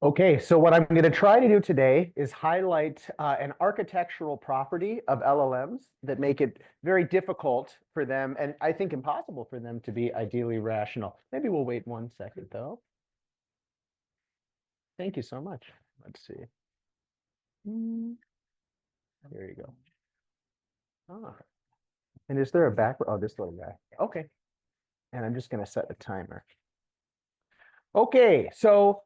Okay, so what I'm going to try to do today is highlight an architectural property of LLMs that make it very difficult for them, and I think impossible for them to be ideally rational. Maybe we'll wait 1 second though. Thank you so much. Let's see. There you go. Ah, and is there a back? Oh, this little guy. Okay, and I'm just going to set a timer. Okay, so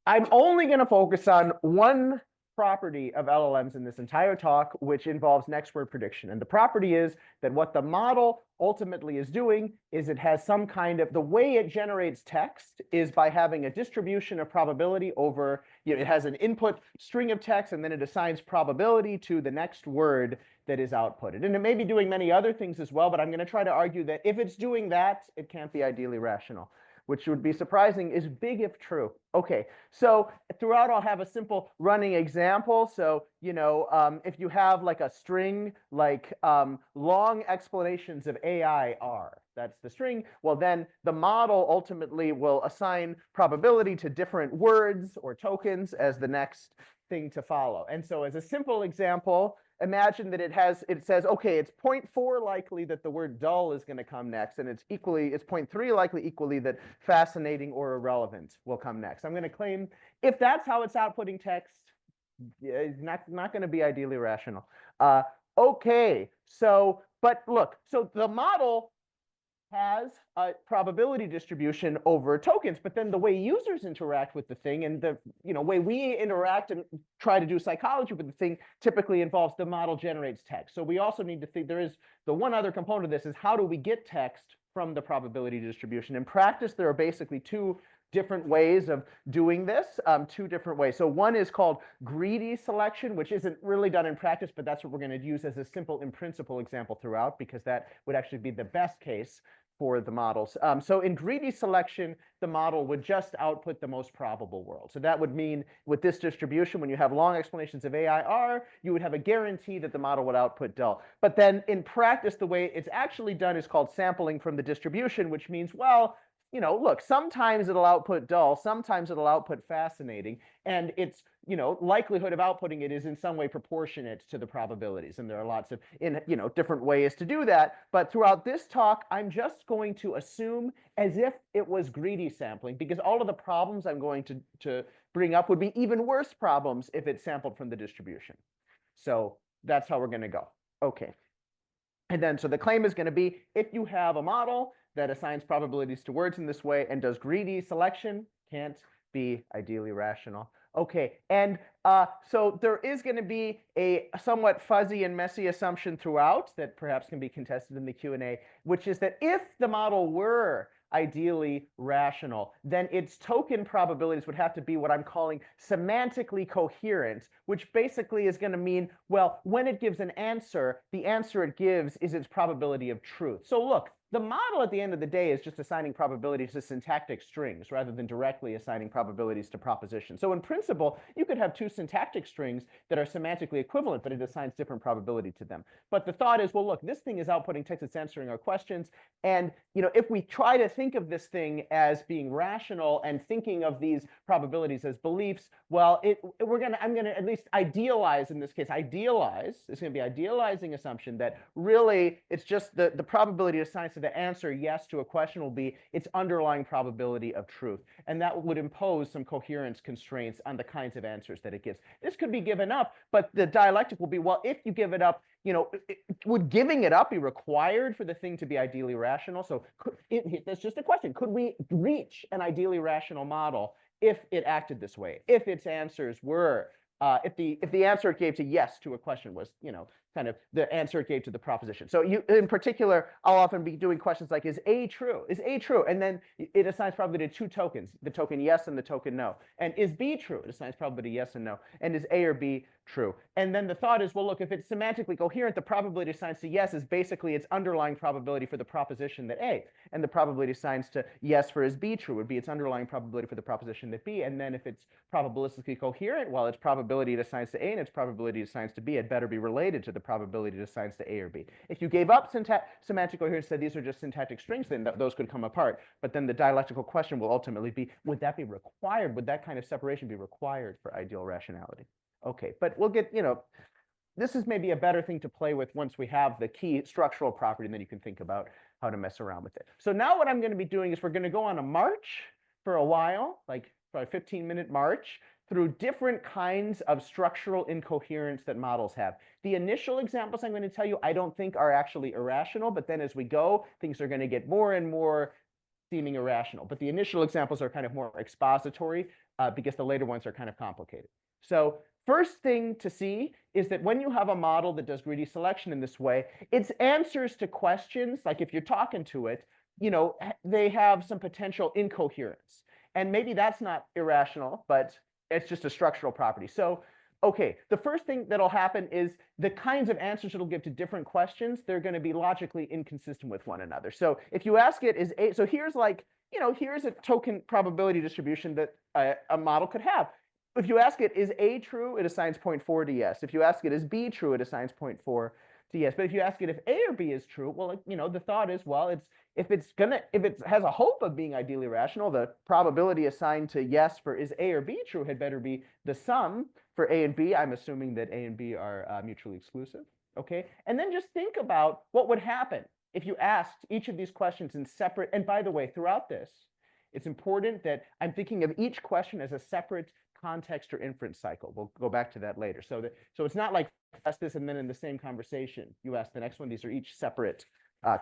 I'm only going to focus on one property of LLMs in this entire talk, which involves next word prediction. And the property is that what the model ultimately is doing is it has some kind of, the way it generates text is by having a distribution of probability over, it has an input string of text, and then it assigns probability to the next word that is outputted. And it may be doing many other things as well, but I'm going to try to argue that if it's doing that, it can't be ideally rational, which would be surprising, is big if true. Okay, so throughout I'll have a simple running example. So, if you have like a string, like long explanations of AI are, that's the string, well then the model ultimately will assign probability to different words or tokens as the next thing to follow. And so as a simple example, imagine that it says, okay, it's 0.4 likely that the word dull is going to come next, and it's 0.3 likely equally that fascinating or irrelevant will come next. I'm going to claim if that's how it's outputting text, it's not going to be ideally rational. Okay, so, but look, so the model has a probability distribution over tokens, but then the way users interact with the thing and the way we interact and try to do psychology with the thing typically involves the model generates text. So we also need to think there is the one other component of this is how do we get text from the probability distribution. In practice, there are basically two different ways of doing this, two different ways. So one is called greedy selection, which isn't really done in practice, but that's what we're going to use as a simple in principle example throughout, because that would actually be the best case for the models. So in greedy selection, the model would just output the most probable world. So that would mean with this distribution, when you have long explanations of AIR, you would have a guarantee that the model would output dull. But then in practice, the way it's actually done is called sampling from the distribution, which means, well, look, sometimes it'll output dull, sometimes it'll output fascinating, and its, likelihood of outputting it is in some way proportionate to the probabilities. And there are lots of, different ways to do that. But throughout this talk, I'm just going to assume as if it was greedy sampling, because all of the problems I'm going to bring up would be even worse problems if it's sampled from the distribution. So that's how we're going to go. Okay. And then, so the claim is going to be, if you have a model that assigns probabilities to words in this way and does greedy selection, can't be ideally rational. Okay, and so there is going to be a somewhat fuzzy and messy assumption throughout that perhaps can be contested in the Q&A, which is that if the model were ideally rational, then its token probabilities would have to be what I'm calling semantically coherent, which basically is going to mean, well, when it gives an answer, the answer it gives is its probability of truth. So look, the model at the end of the day is just assigning probabilities to syntactic strings rather than directly assigning probabilities to propositions. So in principle, you could have two syntactic strings that are semantically equivalent, but it assigns different probability to them. But the thought is, well, look, this thing is outputting text, it's answering our questions. And if we try to think of this thing as being rational and thinking of these probabilities as beliefs, well, I'm going to at least idealize in this case. Idealize, it's going to be idealizing assumption that really it's just the probability assigned to the answer yes to a question will be its underlying probability of truth. And that would impose some coherence constraints on the kinds of answers that it gives. This could be given up, but the dialectic will be, well, if you give it up, would giving it up be required for the thing to be ideally rational? So that's just a question. Could we reach an ideally rational model if it acted this way? If its answers were, if the answer it gave to yes to a question was, kind of the answer it gave to the proposition. So in particular, I'll often be doing questions like, is A true? Is A true? And then it assigns probability to two tokens, the token yes and the token no. And is B true? It assigns probability yes and no. And is A or B true? And then the thought is, well, look, if it's semantically coherent, the probability assigned to yes is basically its underlying probability for the proposition that A. And the probability assigned to yes for is B true would be its underlying probability for the proposition that B. And then if it's probabilistically coherent, well, its probability it assigns to A and its probability it assigns to B had better be related to the probability it assigns to A or B. If you gave up semantic coherence, said these are just syntactic strings, then those could come apart. But then the dialectical question will ultimately be, would that be required? Would that kind of separation be required for ideal rationality? Okay, but we'll get, this is maybe a better thing to play with once we have the key structural property, and then you can think about how to mess around with it. So now what I'm going to be doing is we're going to go on a march for a while, like for a 15-minute march, through different kinds of structural incoherence that models have. The initial examples I'm going to tell you I don't think are actually irrational, but then as we go, things are going to get more and more seeming irrational. But the initial examples are kind of more expository because the later ones are kind of complicated. So first thing to see is that when you have a model that does greedy selection in this way, its answers to questions, like if you're talking to it, they have some potential incoherence. And maybe that's not irrational, but it's just a structural property. So, okay, the first thing that'll happen is the kinds of answers it'll give to different questions, they're going to be logically inconsistent with one another. So if you ask it, so here's like, here's a token probability distribution that a model could have. If you ask it, is A true? It assigns 0.4 to yes. If you ask it, is B true? It assigns 0.4 to yes. But if you ask it if A or B is true, well, the thought is, well, if it has a hope of being ideally rational, the probability assigned to yes for is A or B true had better be the sum for A and B. I'm assuming that A and B are mutually exclusive. Okay, and then just think about what would happen if you asked each of these questions in separate. And by the way, throughout this, it's important that I'm thinking of each question as a separate context or inference cycle. We'll go back to that later. So it's not like ask this and then in the same conversation you ask the next one. These are each separate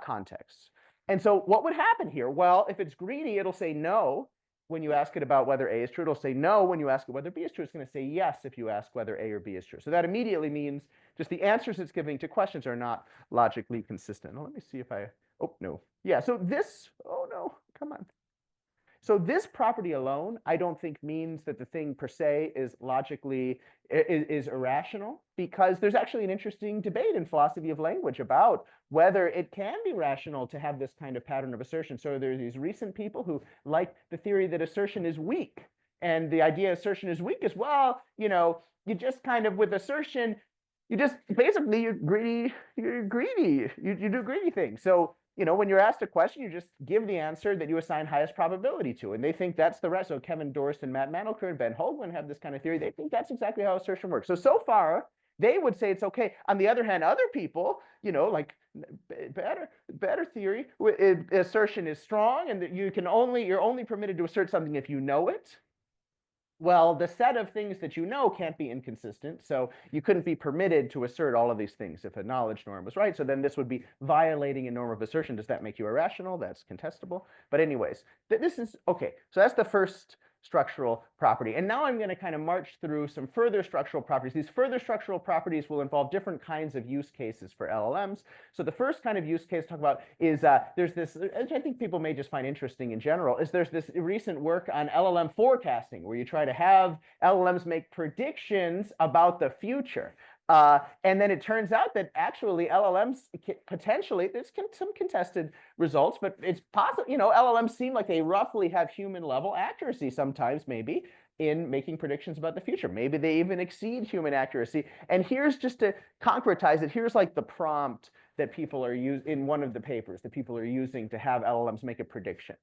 contexts. And so what would happen here? Well, if it's greedy, it'll say no when you ask it about whether A is true. It'll say no when you ask it whether B is true. It's going to say yes if you ask whether A or B is true. So that immediately means just the answers it's giving to questions are not logically consistent. Now, let me see if oh, no. Yeah, so this, oh no, come on. So this property alone, I don't think means that the thing per se is logically is irrational, because there's actually an interesting debate in philosophy of language about whether it can be rational to have this kind of pattern of assertion. So there's these recent people who like the theory that assertion is weak. And the idea assertion is weak is, well, you just kind of with assertion, you just basically you're greedy, you do greedy things. So when you're asked a question, you just give the answer that you assign highest probability to. And they think that's the rest. So Kevin Dorst and Matt Mandelker and Ben Hoagland have this kind of theory. They think that's exactly how assertion works. So far, they would say it's okay. On the other hand, other people, like better theory, assertion is strong and that you're only permitted to assert something if you know it. Well, the set of things that you know can't be inconsistent, so you couldn't be permitted to assert all of these things if a knowledge norm was right. So then this would be violating a norm of assertion. Does that make you irrational? That's contestable. But anyways, this is okay. So that's the first structural property. And now I'm going to kind of march through some further structural properties. These further structural properties will involve different kinds of use cases for LLMs. So the first kind of use case to talk about is there's this, which I think people may just find interesting in general, is there's this recent work on LLM forecasting where you try to have LLMs make predictions about the future. And then it turns out that actually LLMs potentially, there's some contested results, but it's possible, LLMs seem like they roughly have human level accuracy sometimes, maybe, in making predictions about the future. Maybe they even exceed human accuracy. And here's, just to concretize it, here's like the prompt that people are using in one of the papers that people are using to have LLMs make a prediction.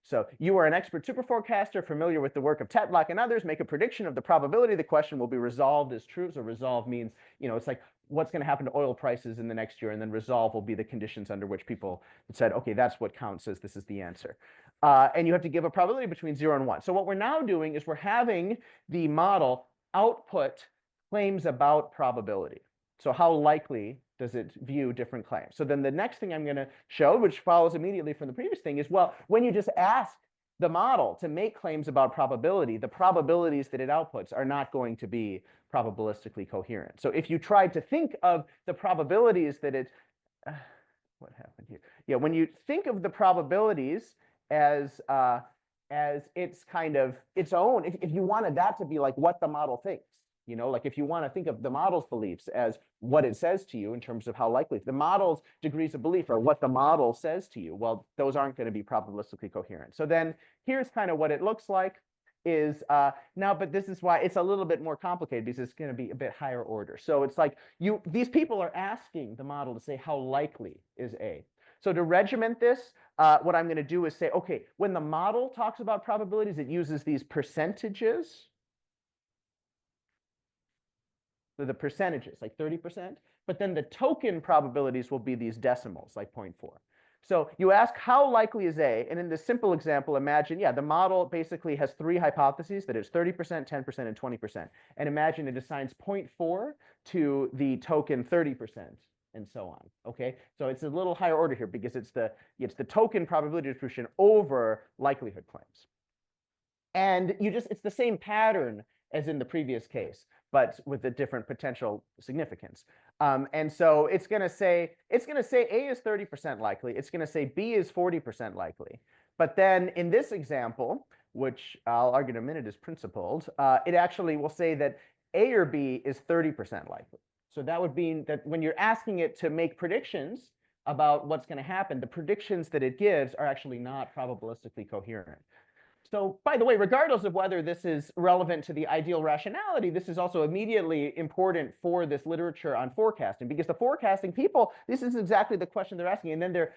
So you are an expert super forecaster familiar with the work of Tetlock and others. Make a prediction of the probability the question will be resolved as true. So resolve means, it's like what's going to happen to oil prices in the next year, and then resolve will be the conditions under which people said, okay, that's what counts as this is the answer. And you have to give a probability between 0 and 1. So what we're now doing is we're having the model output claims about probability. So how likely does it view different claims? So then the next thing I'm going to show, which follows immediately from the previous thing, is, well, when you just ask the model to make claims about probability, the probabilities that it outputs are not going to be probabilistically coherent. So if you tried to think of the probabilities that it, what happened here? Yeah, when you think of the probabilities as its kind of its own, if you wanted that to be like what the model thinks, like if you want to think of the model's beliefs as what it says to you in terms of how likely, the model's degrees of belief are what the model says to you, well, those aren't going to be probabilistically coherent. So then here's kind of what it looks like. is now, but this is why it's a little bit more complicated because it's going to be a bit higher order. So it's like these people are asking the model to say how likely is A. So to regiment this, what I'm going to do is say, okay, when the model talks about probabilities, it uses these percentages. So the percentages, like 30%, but then the token probabilities will be these decimals, like 0.4. So you ask how likely is A, and in this simple example, imagine, yeah, the model basically has three hypotheses, that is 30%, 10%, and 20%. And imagine it assigns 0.4 to the token 30%, and so on, okay? So it's a little higher order here because it's the token probability distribution over likelihood claims. And it's the same pattern as in the previous case, but with a different potential significance. And so it's going to say A is 30% likely. It's going to say B is 40% likely. But then in this example, which I'll argue in a minute is principled, it actually will say that A or B is 30% likely. So that would mean that when you're asking it to make predictions about what's going to happen, the predictions that it gives are actually not probabilistically coherent. So, by the way, regardless of whether this is relevant to the ideal rationality, this is also immediately important for this literature on forecasting, because the forecasting people, this is exactly the question they're asking, and then they're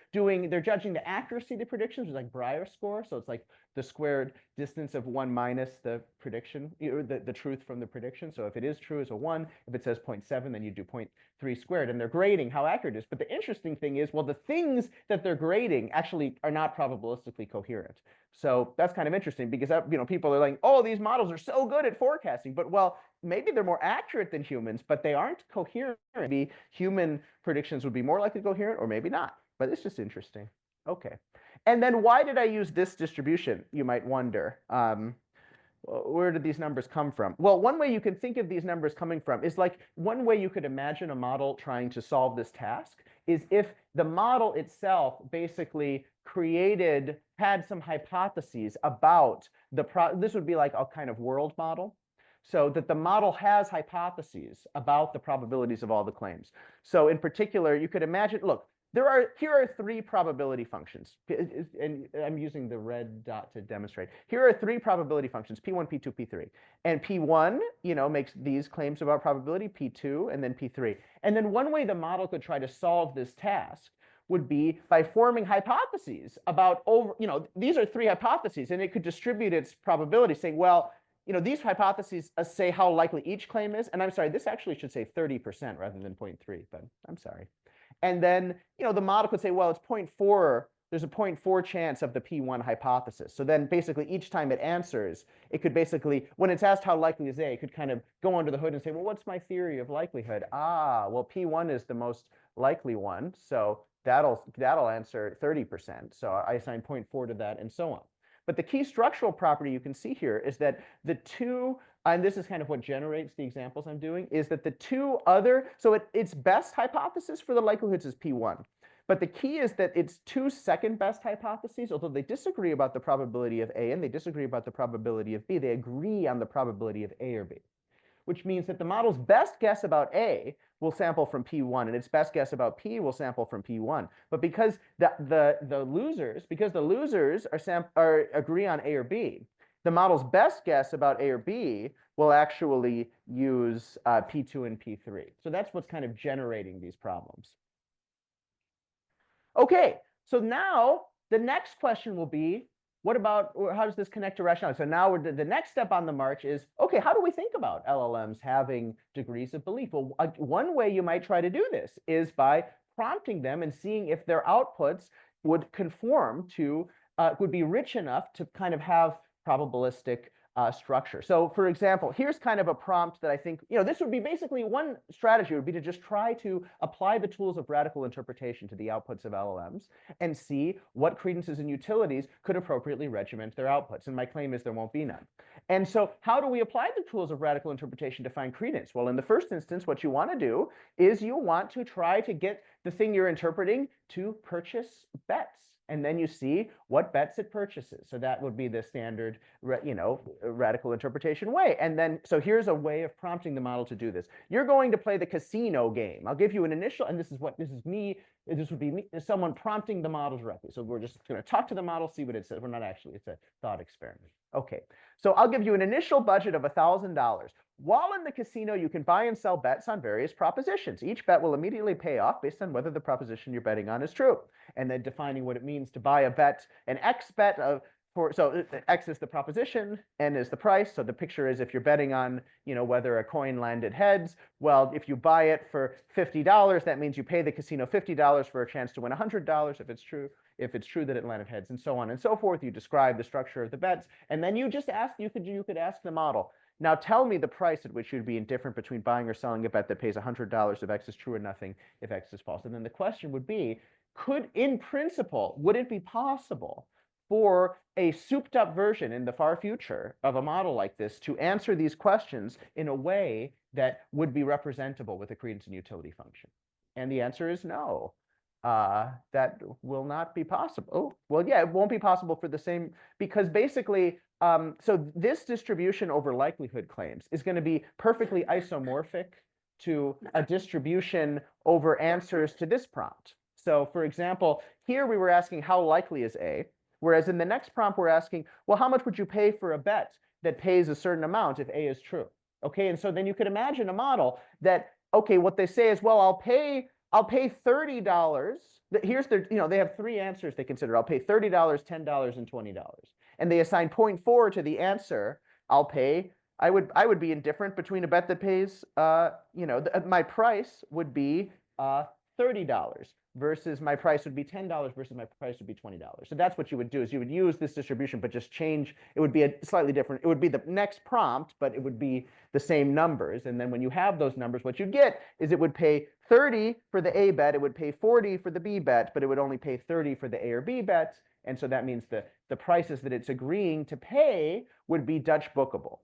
judging the accuracy of the predictions, which is like Breyer score. So it's like the squared distance of 1 minus the prediction, the truth from the prediction. So if it is true, it's a 1. If it says 0.7, then you do 0.3 squared, and they're grading how accurate it is. But the interesting thing is, well, the things that they're grading actually are not probabilistically coherent. So that's kind of interesting because people are like, oh, these models are so good at forecasting, but well, maybe they're more accurate than humans, but they aren't coherent. Maybe human predictions would be more likely coherent, or maybe not. But it's just interesting. Okay. And then why did I use this distribution, you might wonder. Where did these numbers come from? Well, one way you can think of these numbers coming from is like one way you could imagine a model trying to solve this task is if the model itself basically had some hypotheses about this would be like a kind of world model. So that the model has hypotheses about the probabilities of all the claims. So in particular, you could imagine, look, here are three probability functions, and I'm using the red dot to demonstrate. Here are three probability functions, P1, P2, P3. And P1, makes these claims about probability, P2, and then P3. And then one way the model could try to solve this task would be by forming hypotheses about these are three hypotheses, and it could distribute its probability, saying, well, these hypotheses say how likely each claim is. And I'm sorry, this actually should say 30% rather than 0.3, but I'm sorry. And then, the model could say, well, it's 0.4. There's a 0.4 chance of the P1 hypothesis. So then basically each time it answers, it could basically, when it's asked how likely is A, it could kind of go under the hood and say, well, what's my theory of likelihood? Well, P1 is the most likely one. So that'll answer 30%. So I assign 0.4 to that and so on. But the key structural property you can see here is that the two, and this is kind of what generates the examples I'm doing, is that the two other, so its best hypothesis for the likelihoods is P1. But the key is that its two second best hypotheses, although they disagree about the probability of A and they disagree about the probability of B, they agree on the probability of A or B, which means that the model's best guess about A will sample from P1, and its best guess about P will sample from P1. But because the losers agree on A or B, the model's best guess about A or B will actually use P2 and P3. So that's what's kind of generating these problems. Okay, so now the next question will be, how does this connect to rationality? So now the next step on the march is, okay, how do we think about LLMs having degrees of belief? Well, one way you might try to do this is by prompting them and seeing if their outputs would conform to, would be rich enough to kind of have probabilistic structure. So for example, here's kind of a prompt that I think, this would be basically one strategy would be to just try to apply the tools of radical interpretation to the outputs of LLMs and see what credences and utilities could appropriately regiment their outputs. And my claim is there won't be none. And so how do we apply the tools of radical interpretation to find credence? Well, in the first instance, what you want to do is you want to try to get the thing you're interpreting to purchase bets. And then you see what bets it purchases. So that would be the standard, radical interpretation way. And then, so here's a way of prompting the model to do this. You're going to play the casino game. I'll give you an initial, and this is me This would be someone prompting the model directly. So we're just going to talk to the model, see what it says. We're not actually, it's a thought experiment. Okay, so I'll give you an initial budget of $1,000. While in the casino, you can buy and sell bets on various propositions. Each bet will immediately pay off based on whether the proposition you're betting on is true. And then defining what it means to buy a bet, an X bet of, so X is the proposition, N is the price. So the picture is if you're betting on, whether a coin landed heads, well, if you buy it for $50, that means you pay the casino $50 for a chance to win $100 if it's true. If it's true that it landed heads, and so on and so forth. You describe the structure of the bets, and then you just ask. You could ask the model, now tell me the price at which you'd be indifferent between buying or selling a bet that pays $100 if X is true or nothing if X is false. And then the question would be, in principle, would it be possible for a souped up version in the far future of a model like this to answer these questions in a way that would be representable with a credence and utility function? And the answer is no. That will not be possible. Oh, well, yeah, it won't be possible for the same, because basically, so this distribution over likelihood claims is going to be perfectly isomorphic to a distribution over answers to this prompt. So for example, here we were asking how likely is A, whereas in the next prompt we're asking, well, how much would you pay for a bet that pays a certain amount if A is true? Okay, and so then you could imagine a model that, okay, what they say is, well, I'll pay $30. Here's their, they have three answers they consider. I'll pay $30, $10, and $20. And they assign 0.4 to the answer. I would be indifferent between a bet that pays, my price would be $30 versus my price would be $10 versus my price would be $20. So that's what you would do, is you would use this distribution, but just change, it would be a slightly different, it would be the next prompt, but it would be the same numbers. And then when you have those numbers, what you get is it would pay 30 for the A bet, it would pay 40 for the B bet, but it would only pay 30 for the A or B bet. And so that means the prices that it's agreeing to pay would be Dutch bookable.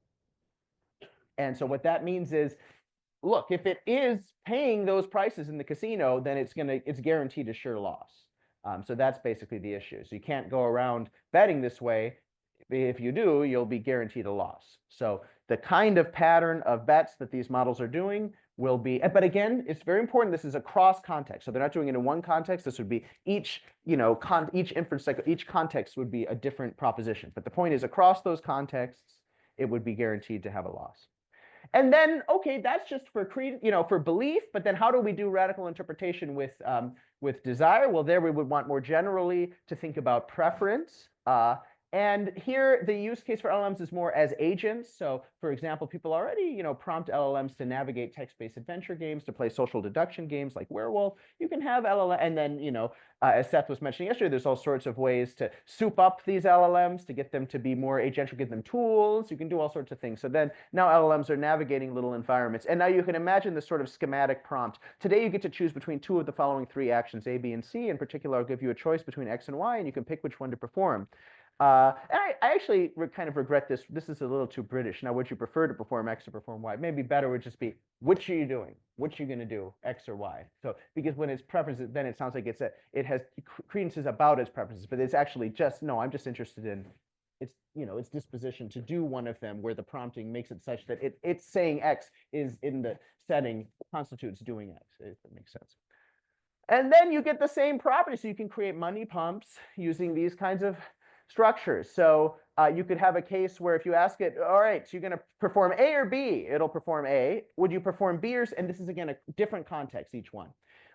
And so what that means is, look, if it is paying those prices in the casino, then it's guaranteed a sure loss. So that's basically the issue. So you can't go around betting this way. If you do, you'll be guaranteed a loss. So the kind of pattern of bets that these models are doing will be, but again, it's very important. This is across context. So they're not doing it in one context. This would be each inference cycle, each context would be a different proposition. But the point is, across those contexts, it would be guaranteed to have a loss. And then, okay, that's just for for belief. But then, how do we do radical interpretation with desire? Well, there we would want more generally to think about preference. And here, the use case for LLMs is more as agents. So, for example, people already, prompt LLMs to navigate text-based adventure games, to play social deduction games like Werewolf. You can have LLM, and then, as Seth was mentioning yesterday, there's all sorts of ways to soup up these LLMs to get them to be more agential, give them tools. You can do all sorts of things. So then now LLMs are navigating little environments. And now you can imagine this sort of schematic prompt. Today, you get to choose between two of the following three actions, A, B, and C. In particular, I'll give you a choice between X and Y, and you can pick which one to perform. And I actually kind of regret this. This is a little too British. Now, would you prefer to perform X or perform Y? Maybe better would just be, which are you doing? Which are you going to do, X or Y? So because when it's preferences, then it sounds like it has credences about its preferences, but it's actually just, no, I'm just interested in its disposition to do one of them, where the prompting makes it such that it's saying X is in the setting constitutes doing X, if that makes sense. And then you get the same property. So you can create money pumps using these kinds of structures. So you could have a case where if you ask it, all right, so you're going to perform A or B, it'll perform A. Would you perform B or C? And this is, again, a different context, each one.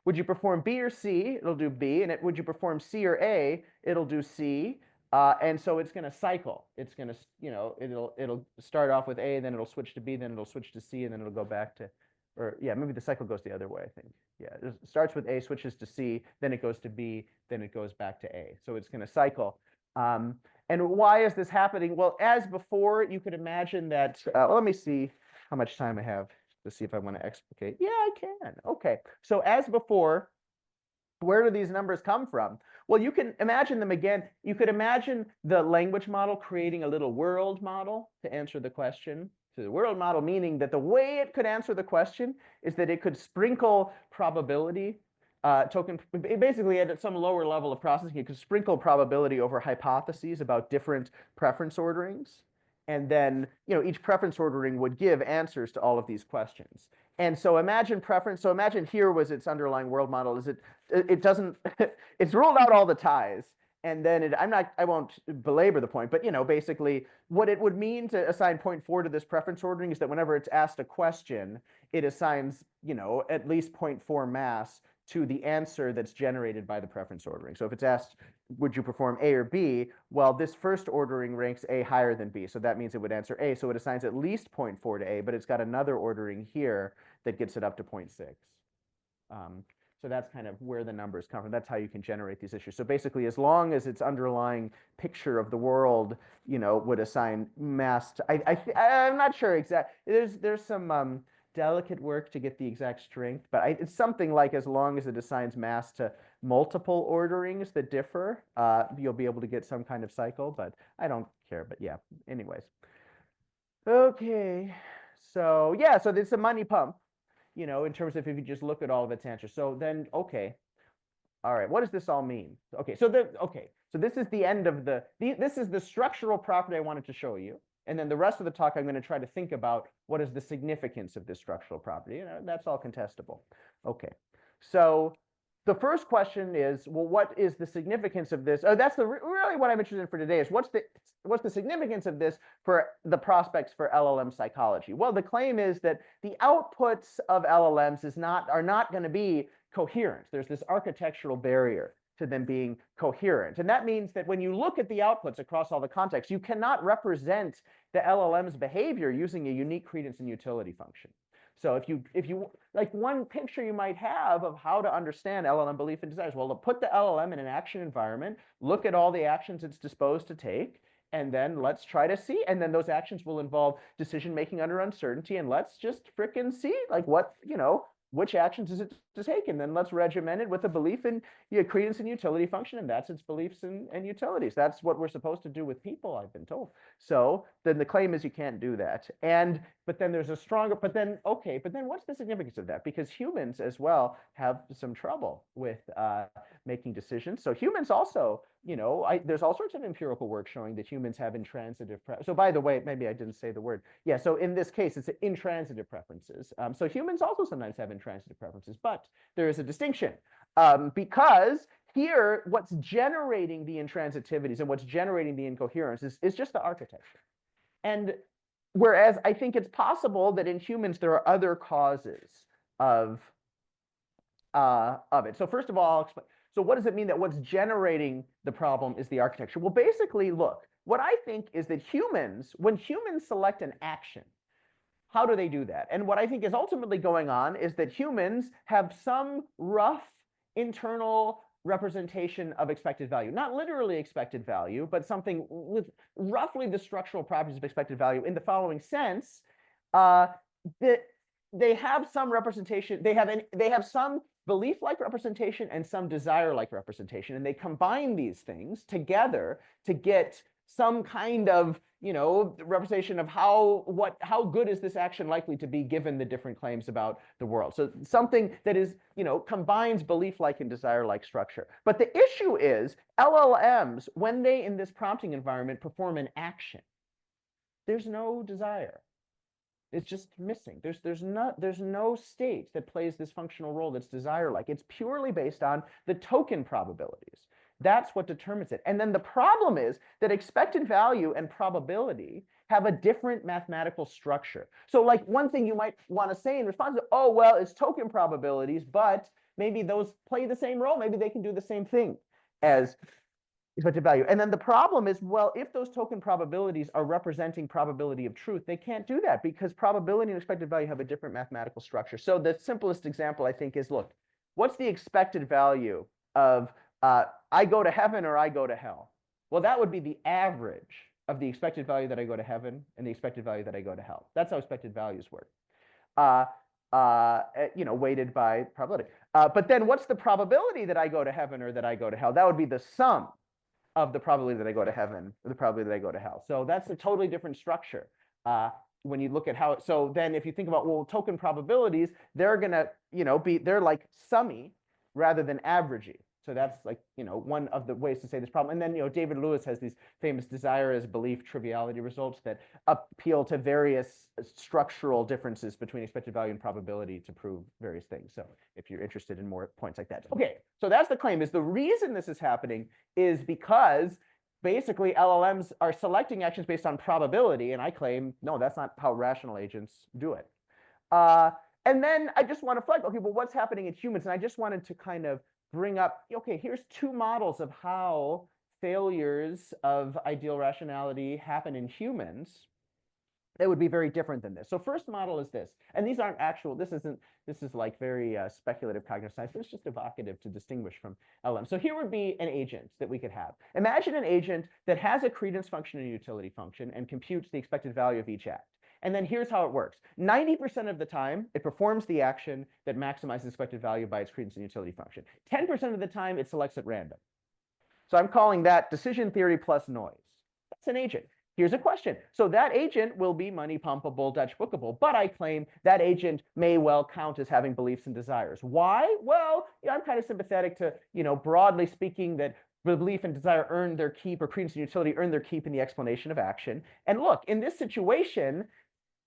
Would you perform B or C? It'll do B. And would you perform C or A? It'll do C. And so it's going to cycle. It's going to, it'll start off with A, then it'll switch to B, then it'll switch to C, and then it'll go back to, or yeah, maybe the cycle goes the other way, I think. Yeah, it starts with A, switches to C, then it goes to B, then it goes back to A. So it's going to cycle. And why is this happening? Well, as before, you could imagine that, let me see how much time I have to see if I want to explicate. Yeah, I can. Okay. So as before, where do these numbers come from? Well, you can imagine them again. You could imagine the language model creating a little world model to answer the question. So the world model meaning that the way it could answer the question is that it could sprinkle probability token, basically at some lower level of processing, you could sprinkle probability over hypotheses about different preference orderings. And then, each preference ordering would give answers to all of these questions. And so imagine preference. So imagine here was its underlying world model. It doesn't, it's ruled out all the ties. And then I won't belabor the point, but basically what it would mean to assign 0.4 to this preference ordering is that whenever it's asked a question, it assigns, at least 0.4 mass to the answer that's generated by the preference ordering. So if it's asked, would you perform A or B? Well, this first ordering ranks A higher than B. So that means it would answer A. So it assigns at least 0.4 to A, but it's got another ordering here that gets it up to 0.6. So that's kind of where the numbers come from. That's how you can generate these issues. So basically, as long as its underlying picture of the world, would assign mass to, I'm not sure exactly. There's some delicate work to get the exact strength, but it's something like as long as it assigns mass to multiple orderings that differ, you'll be able to get some kind of cycle, but I don't care. But yeah, anyways. Okay, so yeah, so it's a money pump, in terms of if you just look at all of its answers. So then, okay, all right, what does this all mean? Okay, so this is the end of this is the structural property I wanted to show you. And then the rest of the talk, I'm going to try to think about what is the significance of this structural property. That's all contestable. Okay, so the first question is, well, what is the significance of this? Oh, that's really what I'm interested in for today is what's the significance of this for the prospects for LLM psychology? Well, the claim is that the outputs of LLMs are not going to be coherent. There's this architectural barrier to them being coherent. And that means that when you look at the outputs across all the contexts, you cannot represent the LLM's behavior using a unique credence and utility function. So if you like one picture you might have of how to understand LLM belief and desires, well, to put the LLM in an action environment, look at all the actions it's disposed to take, and then let's try to see. And then those actions will involve decision making under uncertainty, and let's just frickin' see like what, which actions is it to take, and then let's regiment it with a belief in credence and utility function, and that's its beliefs and utilities. That's what we're supposed to do with people, I've been told. So then the claim is you can't do that. But then there's a stronger, but then what's the significance of that? Because humans as well have some trouble with making decisions. So humans also, there's all sorts of empirical work showing that humans have intransitive so by the way, maybe I didn't say the word. Yeah, so in this case, it's intransitive preferences. So humans also sometimes have intransitive preferences, but there is a distinction because here, what's generating the intransitivities and what's generating the incoherence is just the architecture. And whereas I think it's possible that in humans there are other causes of it. So first of all, I'll explain. So what does it mean that what's generating the problem is the architecture? Well, basically, look, what I think is that when humans select an action, how do they do that? And what I think is ultimately going on is that humans have some rough internal representation of expected value, not literally expected value, but something with roughly the structural properties of expected value in the following sense, that they have some representation, they have some belief-like representation and some desire-like representation, and they combine these things together to get some kind of representation of how good is this action likely to be given the different claims about the world. So something that is combines belief-like and desire-like structure. But the issue is LLMs, when they in this prompting environment perform an action, there's no desire. It's just missing. There's no state that plays this functional role that's desire-like. It's purely based on the token probabilities. That's what determines it. And then the problem is that expected value and probability have a different mathematical structure. So like one thing you might want to say in response to, oh, well, it's token probabilities, but maybe those play the same role. Maybe they can do the same thing as expected value. And then the problem is, well, if those token probabilities are representing probability of truth, they can't do that because probability and expected value have a different mathematical structure. So the simplest example, I think, is, look, what's the expected value of I go to heaven or I go to hell? Well, that would be the average of the expected value that I go to heaven and the expected value that I go to hell. That's how expected values work, weighted by probability. But then what's the probability that I go to heaven or that I go to hell? That would be the sum of the probability that I go to heaven or the probability that I go to hell. So that's a totally different structure. When you look at how, so then if you think about, well, token probabilities, they're gonna, they're like summy rather than averagey. So that's like, one of the ways to say this problem. And then, David Lewis has these famous desire as belief triviality results that appeal to various structural differences between expected value and probability to prove various things. So if you're interested in more points like that. Okay, so that's the claim, is the reason this is happening is because basically LLMs are selecting actions based on probability, and I claim, no, that's not how rational agents do it. And then I just want to flag, okay, well, what's happening in humans? And I just wanted to kind of bring up, okay, here's two models of how failures of ideal rationality happen in humans. That would be very different than this. So first model is this, and these aren't actual, this is like very speculative cognitive science, but it's just evocative to distinguish from LM. So here would be an agent that we could have. Imagine an agent that has a credence function and a utility function and computes the expected value of each act. And then here's how it works. 90% of the time, it performs the action that maximizes expected value by its credence and utility function. 10% of the time, it selects at random. So I'm calling that decision theory plus noise. That's an agent. Here's a question. So that agent will be money pumpable, Dutch bookable, but I claim that agent may well count as having beliefs and desires. Why? Well, I'm kind of sympathetic to, broadly speaking, that belief and desire earn their keep, or credence and utility earn their keep in the explanation of action. And look, in this situation,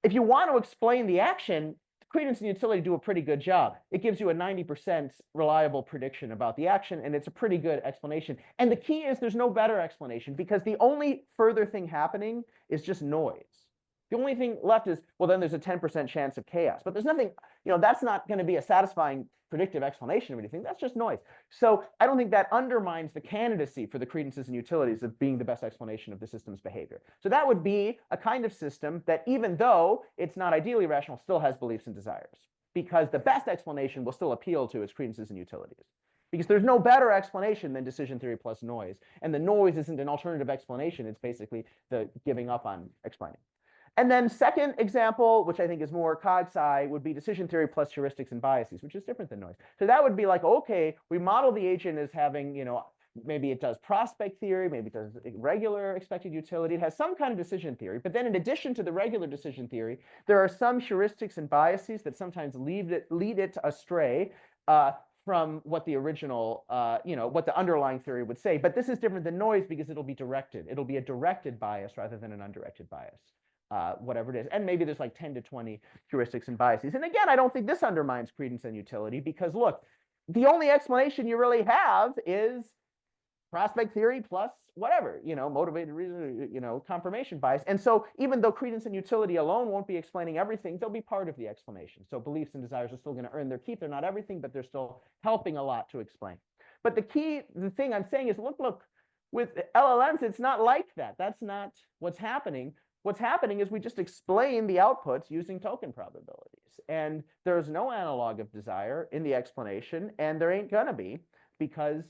if you want to explain the action, credence and utility do a pretty good job. It gives you a 90% reliable prediction about the action, and it's a pretty good explanation. And the key is there's no better explanation, because the only further thing happening is just noise. The only thing left is, well, then there's a 10% chance of chaos. But there's nothing, that's not going to be a satisfying predictive explanation of anything. That's just noise. So I don't think that undermines the candidacy for the credences and utilities of being the best explanation of the system's behavior. So that would be a kind of system that, even though it's not ideally rational, still has beliefs and desires, because the best explanation will still appeal to its credences and utilities. Because there's no better explanation than decision theory plus noise. And the noise isn't an alternative explanation. It's basically the giving up on explaining. And then second example, which I think is more cog-sci, would be decision theory plus heuristics and biases, which is different than noise. So that would be like, okay, we model the agent as having, maybe it does prospect theory, maybe it does regular expected utility. It has some kind of decision theory. But then in addition to the regular decision theory, there are some heuristics and biases that sometimes lead it astray from what the original, what the underlying theory would say. But this is different than noise because it'll be directed. It'll be a directed bias rather than an undirected bias. Whatever it is. And maybe there's like 10 to 20 heuristics and biases. And again, I don't think this undermines credence and utility, because look, the only explanation you really have is prospect theory plus whatever, motivated reason, confirmation bias. And so even though credence and utility alone won't be explaining everything, they'll be part of the explanation. So beliefs and desires are still going to earn their keep. They're not everything, but they're still helping a lot to explain. But the thing I'm saying is, look, with LLMs, it's not like that. That's not what's happening. What's happening is we just explain the outputs using token probabilities. And there's no analog of desire in the explanation, and there ain't gonna be, because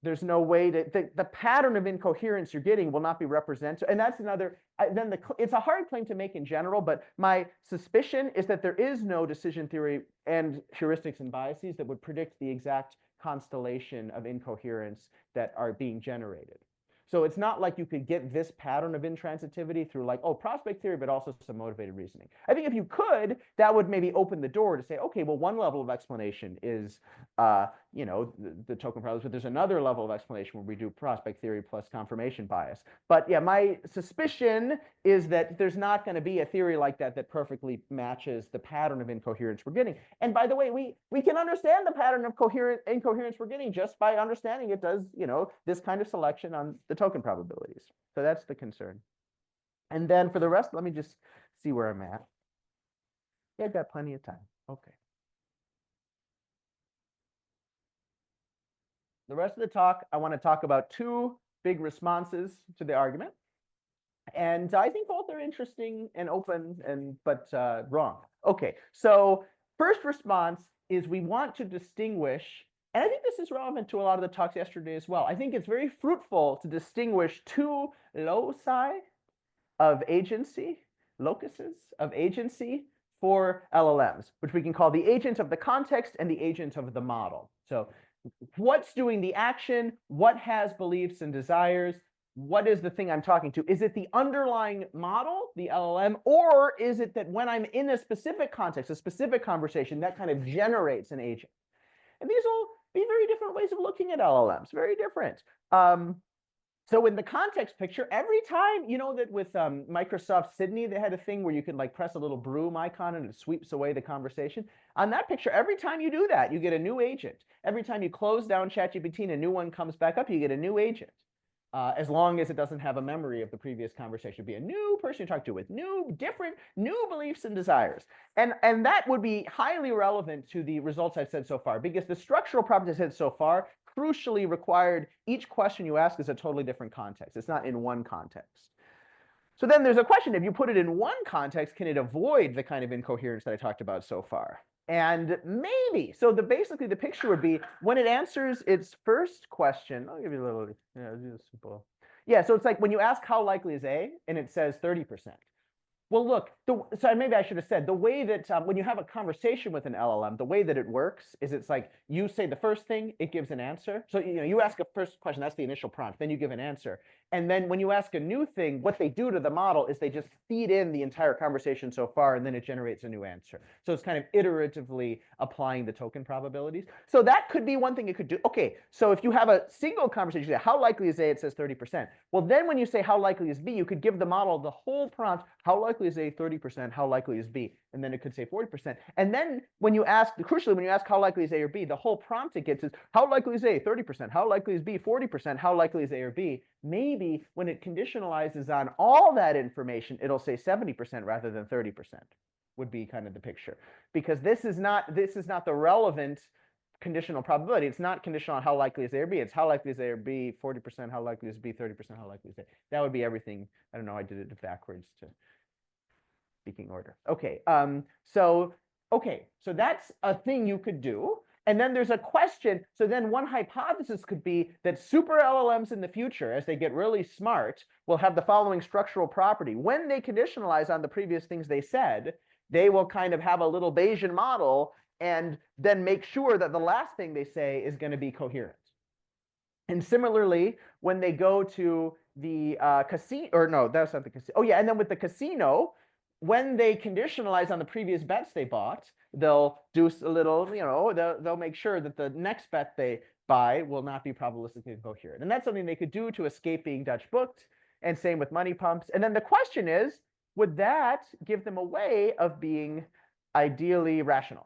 there's no way the pattern of incoherence you're getting will not be represented. And that's another, it's a hard claim to make in general, but my suspicion is that there is no decision theory and heuristics and biases that would predict the exact constellation of incoherence that are being generated. So it's not like you could get this pattern of intransitivity through like, prospect theory, but also some motivated reasoning. I think if you could, that would maybe open the door to say, okay, well, one level of explanation is, the token probabilities, but there's another level of explanation where we do prospect theory plus confirmation bias. But yeah, my suspicion is that there's not going to be a theory like that that perfectly matches the pattern of incoherence we're getting. And by the way, we can understand the pattern of incoherence we're getting just by understanding it does, this kind of selection on the token probabilities. So that's the concern. And then for the rest, let me just see where I'm at. Yeah, I've got plenty of time. Okay. The rest of the talk, I want to talk about two big responses to the argument. And I think both are interesting and open, but wrong. Okay, so first response is we want to distinguish, and I think this is relevant to a lot of the talks yesterday as well. I think it's very fruitful to distinguish two loci of agency, locuses of agency for LLMs, which we can call the agent of the context and the agent of the model. So what's doing the action? What has beliefs and desires? What is the thing I'm talking to? Is it the underlying model, the LLM, or is it that when I'm in a specific context, a specific conversation, that kind of generates an agent? And these will be very different ways of looking at LLMs, very different. So in the context picture, every time, you know that with Microsoft Sydney, they had a thing where you could like press a little broom icon and it sweeps away the conversation. On that picture, every time you do that, you get a new agent. Every time you close down ChatGPT and a new one comes back up, you get a new agent. As long as it doesn't have a memory of the previous conversation. It'd be a new person you talk to with new beliefs and desires. And that would be highly relevant to the results I've said so far, because the structural properties I've said so far crucially required each question you ask is a totally different context. It's not in one context. So then there's a question, if you put it in one context, can it avoid the kind of incoherence that I talked about so far? And maybe. So basically the picture would be when it answers its first question, I'll give you a little, yeah, do this simple. Yeah, so it's like when you ask how likely is A, and it says 30%. Well, look, so maybe I should have said, the way that when you have a conversation with an LLM, the way that it works is it's like you say the first thing, it gives an answer. So you ask a first question, that's the initial prompt, then you give an answer. And then when you ask a new thing, what they do to the model is they just feed in the entire conversation so far, and then it generates a new answer. So it's kind of iteratively applying the token probabilities. So that could be one thing it could do. Okay, so if you have a single conversation, you say, how likely is A? It says 30%. Well, then when you say how likely is B, you could give the model the whole prompt, how likely is A? 30%, how likely is B? And then it could say 40%. And then when you ask, crucially, when you ask how likely is A or B, the whole prompt it gets is how likely is A? 30%, how likely is B? 40%, how likely is A or B? Maybe when it conditionalizes on all that information, it'll say 70% rather than 30% would be kind of the picture. Because this is not the relevant conditional probability. It's not conditional on how likely is A or B. It's how likely is A or B, 40%, how likely is B, 30%, how likely is A. That would be everything. I don't know, I did it backwards to speaking order. Okay, so that's a thing you could do. And then there's a question. So then one hypothesis could be that super LLMs in the future, as they get really smart, will have the following structural property. When they conditionalize on the previous things they said, they will kind of have a little Bayesian model and then make sure that the last thing they say is going to be coherent. And similarly, when they go to the casino, or no, that's not the casino. Oh yeah, and then with the casino, when they conditionalize on the previous bets they bought, they'll do a little, they'll make sure that the next bet they buy will not be probabilistically coherent. And that's something they could do to escape being Dutch booked, and same with money pumps. And then the question is, would that give them a way of being ideally rational?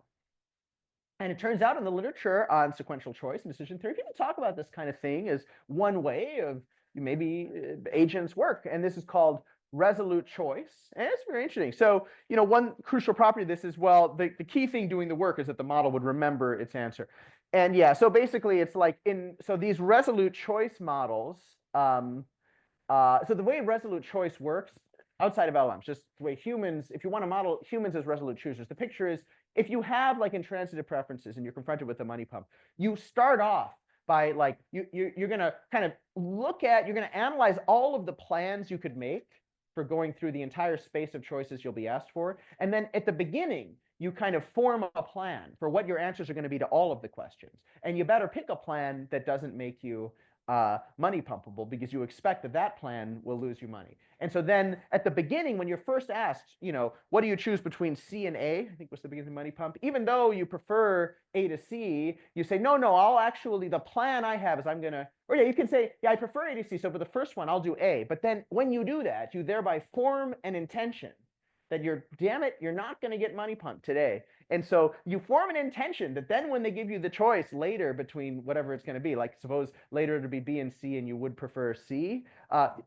And it turns out in the literature on sequential choice and decision theory, people talk about this kind of thing as one way of maybe agents work. And this is called resolute choice. And it's very interesting. So, one crucial property of this is, well, the key thing doing the work is that the model would remember its answer. And yeah, so basically it's like so these resolute choice models, so the way resolute choice works outside of LLMs, just the way humans, if you want to model humans as resolute choosers, the picture is if you have like intransitive preferences and you're confronted with a money pump, you start off by like, you're going to kind of you're going to analyze all of the plans you could make for going through the entire space of choices you'll be asked for. And then at the beginning, you kind of form a plan for what your answers are going to be to all of the questions. And you better pick a plan that doesn't make you money pumpable, because you expect that plan will lose you money. And so then at the beginning, when you're first asked, what do you choose between C and A, I think was the beginning of the money pump, even though you prefer A to C, you say, no, I'll actually, the plan I have is I'm going to, or yeah, you can say, yeah, I prefer A to C, so for the first one, I'll do A. But then when you do that, you thereby form an intention that damn it, you're not going to get money pumped today. And so you form an intention that then when they give you the choice later between whatever it's going to be, like suppose later it'll be B and C and you would prefer C,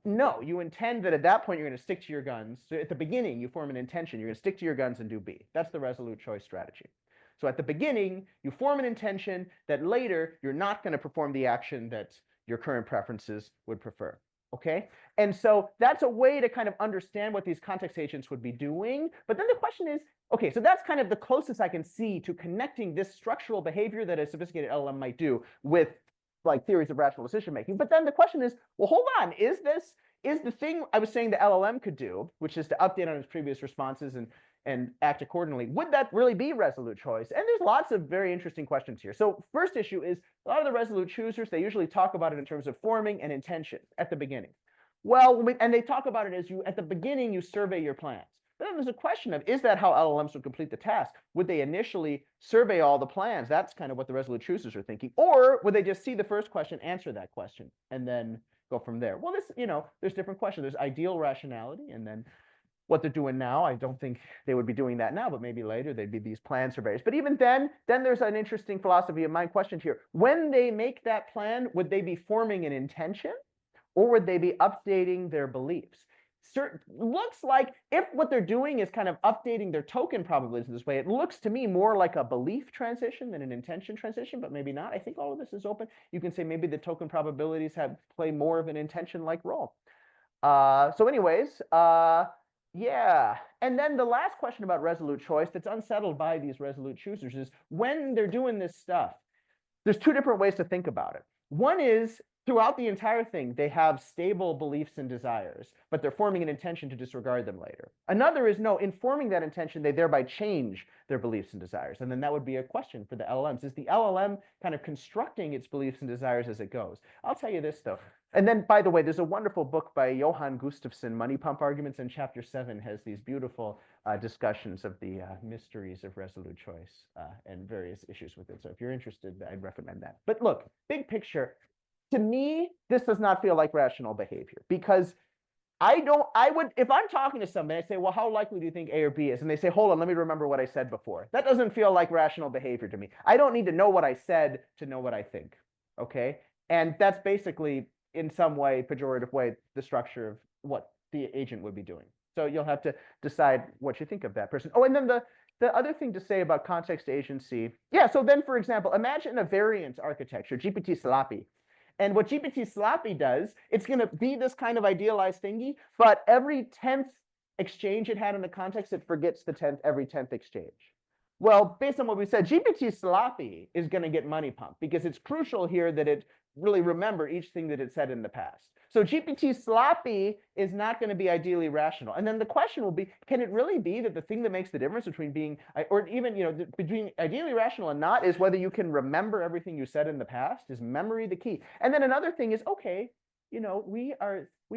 no, you intend that at that point you're going to stick to your guns. So at the beginning, you form an intention. You're going to stick to your guns and do B. That's the resolute choice strategy. So at the beginning, you form an intention that later you're not going to perform the action that your current preferences would prefer. Okay, and so that's a way to kind of understand what these context agents would be doing. But then the question is, okay, so that's kind of the closest I can see to connecting this structural behavior that a sophisticated LLM might do with like theories of rational decision making. But then the question is, well, hold on, is the thing I was saying the LLM could do, which is to update on its previous responses and act accordingly, would that really be resolute choice? And there's lots of very interesting questions here. So first issue is a lot of the resolute choosers, they usually talk about it in terms of forming an intention at the beginning. Well, and they talk about it as at the beginning, you survey your plans. But then there's a question of, is that how LLMs would complete the task? Would they initially survey all the plans? That's kind of what the resolute choosers are thinking. Or would they just see the first question, answer that question, and then go from there? Well, there's different questions. There's ideal rationality, and then what they're doing now. I don't think they would be doing that now, but maybe later they'd be these plan surveyors. But even then there's an interesting philosophy of mind question here. When they make that plan, would they be forming an intention, or would they be updating their beliefs? Looks like if what they're doing is kind of updating their token probabilities in this way, it looks to me more like a belief transition than an intention transition, but maybe not. I think all of this is open. You can say maybe the token probabilities play more of an intention-like role. So anyways, yeah. And then the last question about resolute choice that's unsettled by these resolute choosers is when they're doing this stuff, there's two different ways to think about it. One is throughout the entire thing, they have stable beliefs and desires, but they're forming an intention to disregard them later. Another is no, in forming that intention, they thereby change their beliefs and desires. And then that would be a question for the LLMs. Is the LLM kind of constructing its beliefs and desires as it goes? I'll tell you this, though. And then, by the way, there's a wonderful book by Johann Gustafsson, Money Pump Arguments, and chapter 7 has these beautiful discussions of the mysteries of resolute choice and various issues with it. So if you're interested, I'd recommend that. But look, big picture, to me, this does not feel like rational behavior, because if I'm talking to somebody, I say, well, how likely do you think A or B is? And they say, hold on, let me remember what I said before. That doesn't feel like rational behavior to me. I don't need to know what I said to know what I think, okay? And that's basically, in some way, pejorative way, the structure of what the agent would be doing. So you'll have to decide what you think of that person. Oh, and then the other thing to say about context agency, yeah, so then, for example, imagine a variant architecture, GPT sloppy. And what GPT sloppy does, it's going to be this kind of idealized thingy, but every 10th exchange it had in the context, it forgets every 10th exchange. Well, based on what we said, GPT sloppy is going to get money pumped, because it's crucial here that it really remember each thing that it said in the past. So GPT sloppy is not going to be ideally rational. And then the question will be, can it really be that the thing that makes the difference between being, or even, between ideally rational and not, is whether you can remember everything you said in the past? Is memory the key? And then another thing is, okay, we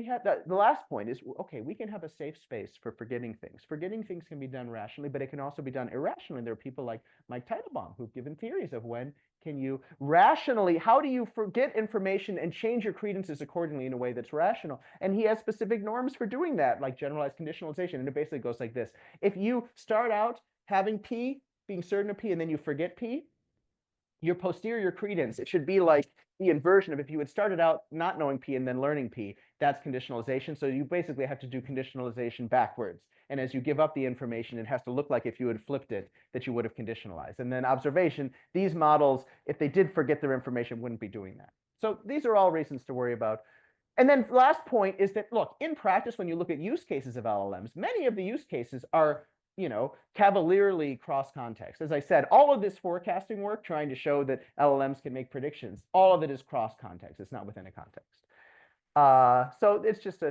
have the last point is, okay, we can have a safe space for forgetting things. Forgetting things can be done rationally, but it can also be done irrationally. There are people like Mike Teitelbaum who've given theories of when can you rationally, how do you forget information and change your credences accordingly in a way that's rational? And he has specific norms for doing that, like generalized conditionalization. And it basically goes like this. If you start out having P, being certain of P, and then you forget P, your posterior credence, it should be like the inversion of if you had started out not knowing P and then learning P, that's conditionalization. So you basically have to do conditionalization backwards. And as you give up the information, it has to look like if you had flipped it, that you would have conditionalized. And then observation, these models, if they did forget their information, wouldn't be doing that. So these are all reasons to worry about. And then last point is that, look, in practice, when you look at use cases of LLMs, many of the use cases are cavalierly cross-context. As I said, all of this forecasting work trying to show that LLMs can make predictions, all of it is cross-context. It's not within a context. So it's just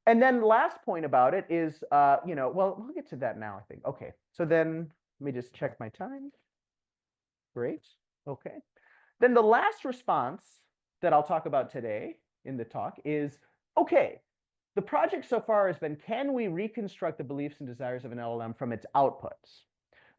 and then last point about it is, well, we'll get to that now, I think. Okay, so then let me just check my time. Great, okay. Then the last response that I'll talk about today in the talk is, okay, the project so far has been, can we reconstruct the beliefs and desires of an LLM from its outputs?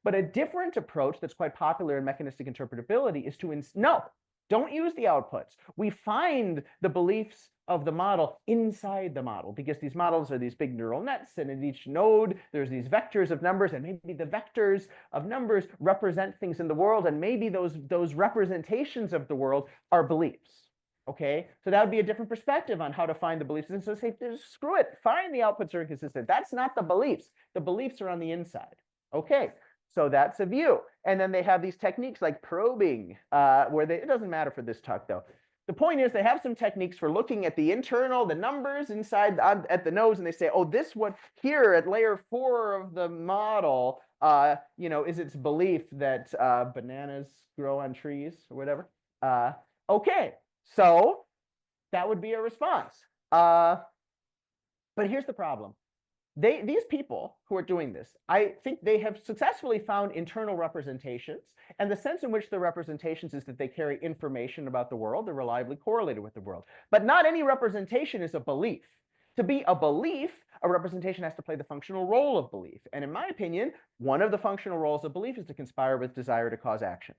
But a different approach that's quite popular in mechanistic interpretability is to, no, don't use the outputs. We find the beliefs of the model inside the model, because these models are these big neural nets, and in each node, there's these vectors of numbers, and maybe the vectors of numbers represent things in the world, and maybe those representations of the world are beliefs. Okay, so that would be a different perspective on how to find the beliefs. And so say, screw it, find the outputs are inconsistent. That's not the beliefs. The beliefs are on the inside. Okay, so that's a view. And then they have these techniques like probing, where it doesn't matter for this talk though. The point is they have some techniques for looking at the internal, the numbers inside at the nodes, and they say, oh, this one here at layer 4 of the model, is its belief that bananas grow on trees or whatever. Okay. So that would be a response. But here's the problem. These people who are doing this, I think they have successfully found internal representations, and the sense in which the representations is that they carry information about the world. They're reliably correlated with the world. But not any representation is a belief. to be a belief, a representation has to play the functional role of belief. And in my opinion, one of the functional roles of belief is to conspire with desire to cause action.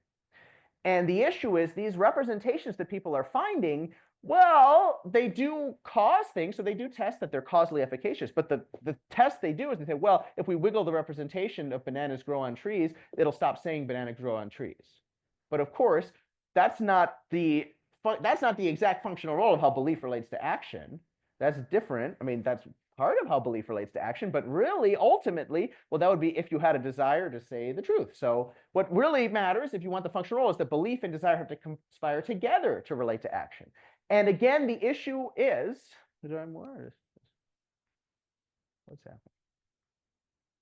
And the issue is these representations that people are finding, well, they do cause things, so they do test that they're causally efficacious. But the test they do is they say, well, if we wiggle the representation of bananas grow on trees, it'll stop saying bananas grow on trees. But of course, that's not the exact functional role of how belief relates to action. That's different. I mean, that's part of how belief relates to action, but really, ultimately, well, that would be if you had a desire to say the truth. So what really matters, if you want the functional role, is that belief and desire have to conspire together to relate to action. And again, the issue is, what's happening?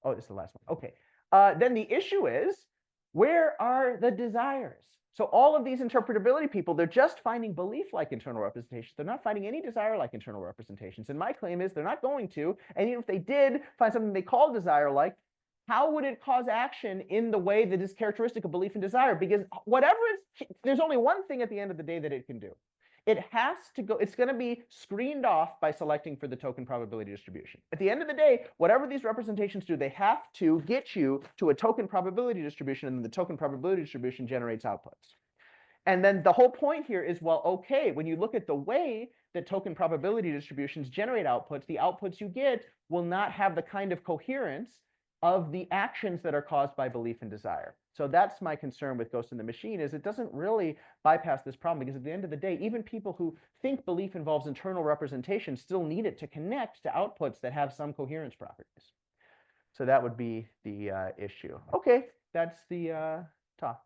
Oh, this is the last one. Okay. Then the issue is, where are the desires? So all of these interpretability people, they're just finding belief-like internal representations. They're not finding any desire-like internal representations. And my claim is they're not going to. And even if they did find something they call desire-like, how would it cause action in the way that is characteristic of belief and desire? Because there's only one thing at the end of the day that it can do. It has to go, it's going to be screened off by selecting for the token probability distribution. At the end of the day, whatever these representations do, they have to get you to a token probability distribution, and the token probability distribution generates outputs. And then the whole point here is, well, okay, when you look at the way that token probability distributions generate outputs, the outputs you get will not have the kind of coherence of the actions that are caused by belief and desire. So that's my concern with Ghost in the Machine, is it doesn't really bypass this problem, because at the end of the day, even people who think belief involves internal representation still need it to connect to outputs that have some coherence properties. So that would be the issue. Okay, that's the talk.